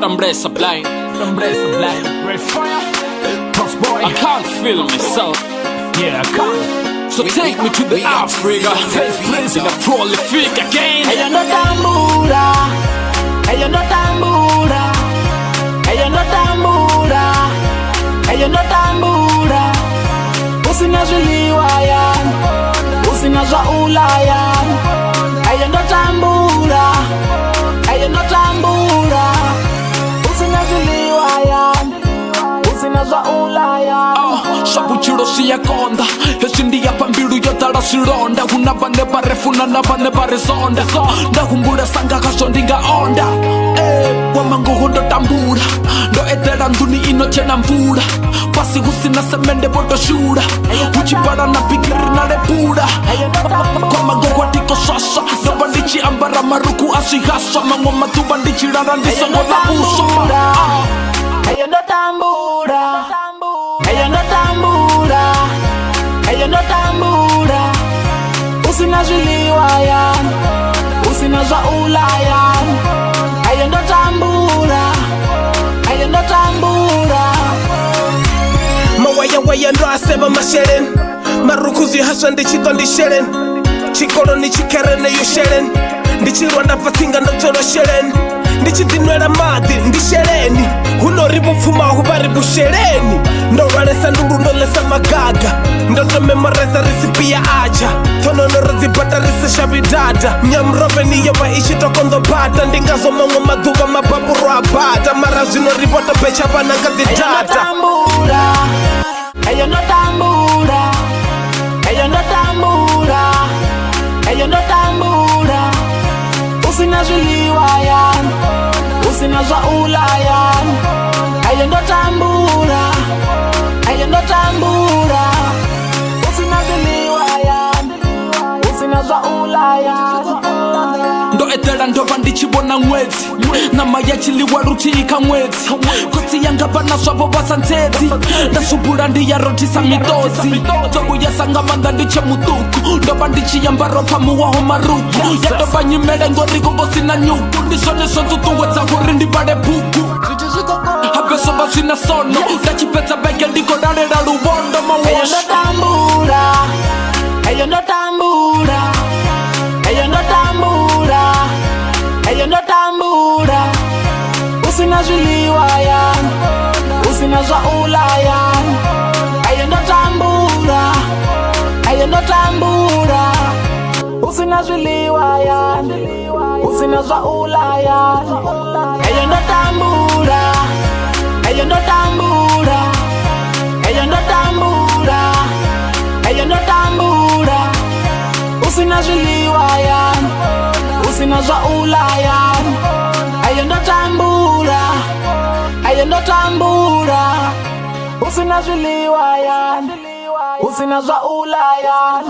Tambresa blind. Red fire, Toss boy. I can't feel myself. Yeah, I can't. So take me to the Africa. In a prolific again. Ella no tambura, ella no tambura, ella no tambura, ella no tambura. Usinazuliwa yan, usinazwa ulayan. Ella no tambura, ella no tambura. Usinazuliwa yan, usinazwa ulayan. Shabuchiro siyakonda Heshindia pambiru yotara sironda Una bane barefuna na bane baresonda Ndakumbura sanga kasondinga onda Wamanguhu ndo tambura Ndo etera nduni ino chena mbura Pasi husina semende bodo shura Uchibara na bigiri na repura Kwa manguhu atiko sasa Ndo bandichi ambara maruku asihasa Mangoma tu bandichi rarandiso ngola buso Ella no tambura, ella no tambura, ella no tambura. Usinazuliwa yan, usinazwa ulayan. Ella no tambura, ella no tambura. Mawaya ndo aseba masheren Marukuzi haswa ndichito ndisheren Chikoro ni chikerene yusheren Ndichirwanda fatinga ndotoro sheren Ndichidinwera madi ndishereni Hunori mufuma hubari bushereni Ndo walesa nduru ndo lesa magaga Ndo memoreza risipi ya aja Tono norozi bata risi shabidada Nyamrobe ni yoba ishi tokondo bata Ndingazo mongo maduva mababuru abada Marazi no ribota pecha banangazi data Ella no tambura, ella no tambura, ella no tambura. Usinazuliwa yan, usinazwa ulayan. Ella no tambura, ella no tambura. Usinazuliwa yan, usinazwa ulayan. Ndo etera ndo bandichi bona mwezi Na maya chili waruti ika mwezi Koti yanga bana swabo basa ntezi Ndasubura ndi ya roti sa mitozi Tobu ya sanga manda ndiche mutuku Ndo bandichi yamba ropa muwaho maruku Yato banyi mele ngori kumbosi na nyuku Ndishone shontu tuweza huri ndi bade buku Habeso basi na sono Dachi peta beke ndiko dare da lubondo Ella no tambura, ella no tambura, ella no tambura, ella no tambura. Usinazuliwa yan, usinazwa ulayan. Ella no tambura, ella no tambura. Usinazuliwa yan, usinazwa ulayan. Ella no tambura, ella no tambura, ella no tambura, ella no tambura. Usinazuliwa yan, usinazwa ulayan. Ella no tambura, ella no tambura. Usinazuliwa yan, usinazwa ulayan.